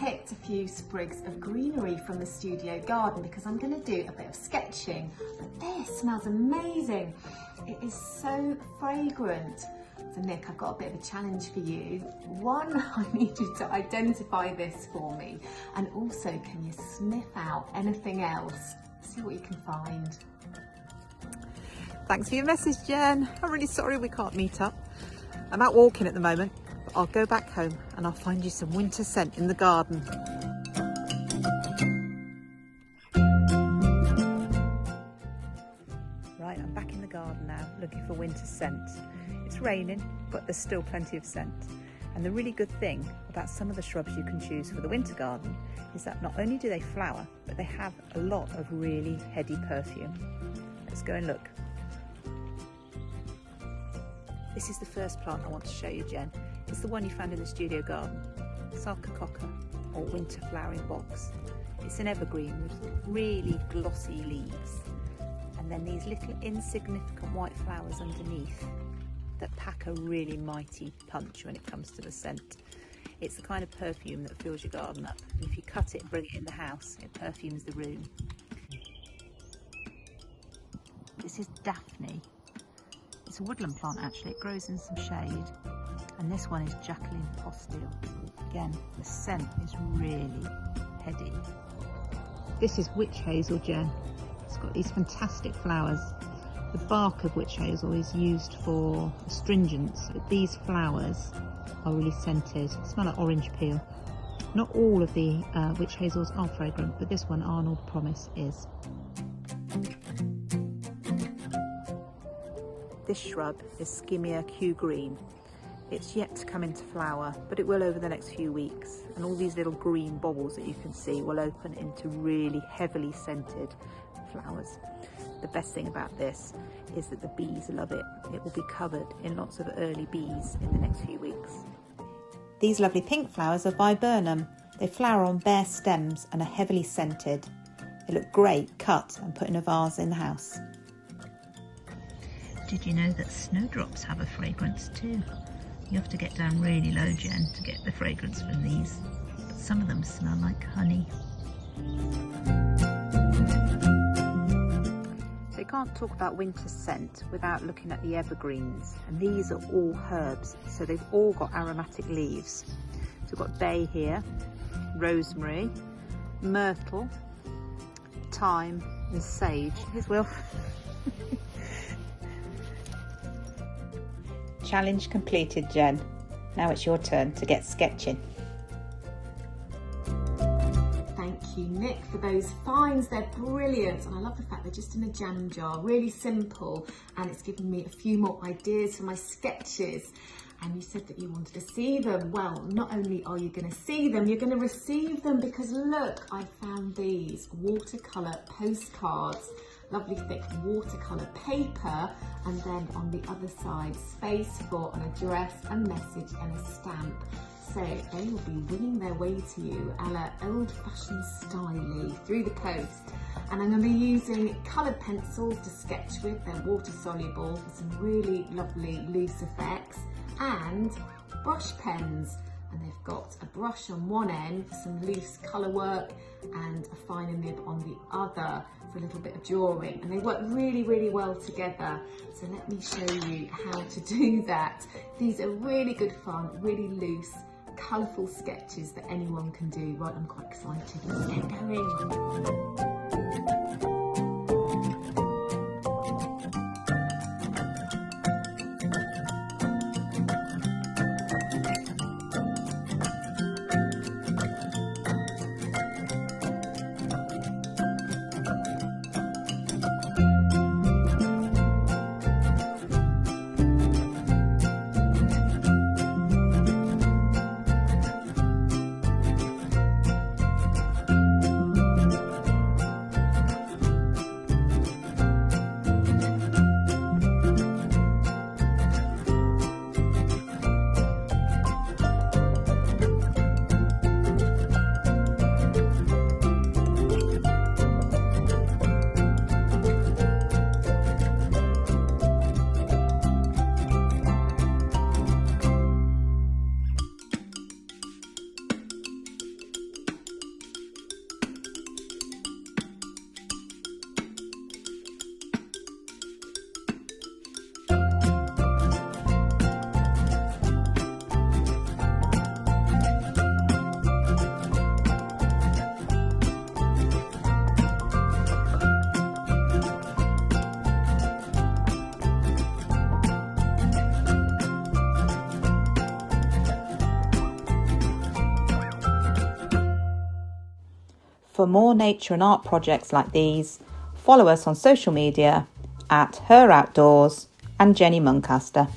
picked a few sprigs of greenery from the studio garden because I'm going to do a bit of sketching. But this smells amazing. It is so fragrant. So Nick, I've got a bit of a challenge for you. One, I need you to identify this for me. And also, can you sniff out anything else? See what you can find. Thanks for your message, Jen. I'm really sorry we can't meet up. I'm out walking at the moment, but I'll go back home and I'll find you some winter scent in the garden. Right, I'm back in the garden now, looking for winter scent. It's raining, but there's still plenty of scent. And the really good thing about some of the shrubs you can choose for the winter garden is that not only do they flower, but they have a lot of really heady perfume. Let's go and look. This is the first plant I want to show you, Jen. It's the one you found in the studio garden, Sarcococca, or winter flowering box. It's an evergreen with really glossy leaves, and then these little insignificant white flowers underneath that pack a really mighty punch when it comes to the scent. It's the kind of perfume that fills your garden up. If you cut it and bring it in the house, it perfumes the room. This is Daphne. It's a woodland plant actually, it grows in some shade. And this one is Jacqueline Postile. Again, the scent is really heady. This is witch hazel, Jen. It's got these fantastic flowers. The bark of witch hazel is used for astringents, but these flowers are really scented. They smell like orange peel. Not all of the witch hazels are fragrant, but this one, Arnold Promise, is. This shrub is Skimmia Q Green. It's yet to come into flower, but it will over the next few weeks. And all these little green baubles that you can see will open into really heavily scented flowers. The best thing about this is that the bees love it. It will be covered in lots of early bees in the next few weeks. These lovely pink flowers are Viburnum. They flower on bare stems and are heavily scented. They look great cut and put in a vase in the house. Did you know that snowdrops have a fragrance too? You have to get down really low, Jen, to get the fragrance from these. But some of them smell like honey. So you can't talk about winter scent without looking at the evergreens. And these are all herbs, so they've all got aromatic leaves. So we've got bay here, rosemary, myrtle, thyme and sage. Here's Will. Challenge completed, Jen. Now it's your turn to get sketching. Thank you, Nick, for those finds. They're brilliant, and I love the fact they're just in a jam jar, really simple, and it's given me a few more ideas for my sketches. And you said that you wanted to see them. Well, not only are you going to see them, you're going to receive them, because look, I found these watercolour postcards. Lovely thick watercolour paper, and then on the other side space for an address, a message and a stamp. So they will be winging their way to you a la old-fashioned styly through the post. And I'm going to be using coloured pencils to sketch with. They're water soluble for some really lovely loose effects, and brush pens. And they've got a brush on one end for some loose colour work and a finer nib on the other for a little bit of drawing. And they work really, really well together. So let me show you how to do that. These are really good fun, really loose, colourful sketches that anyone can do. Right, I'm quite excited. Let's get going. For more nature and art projects like these, follow us on social media at HerOutdoorz and Jenny Muncaster.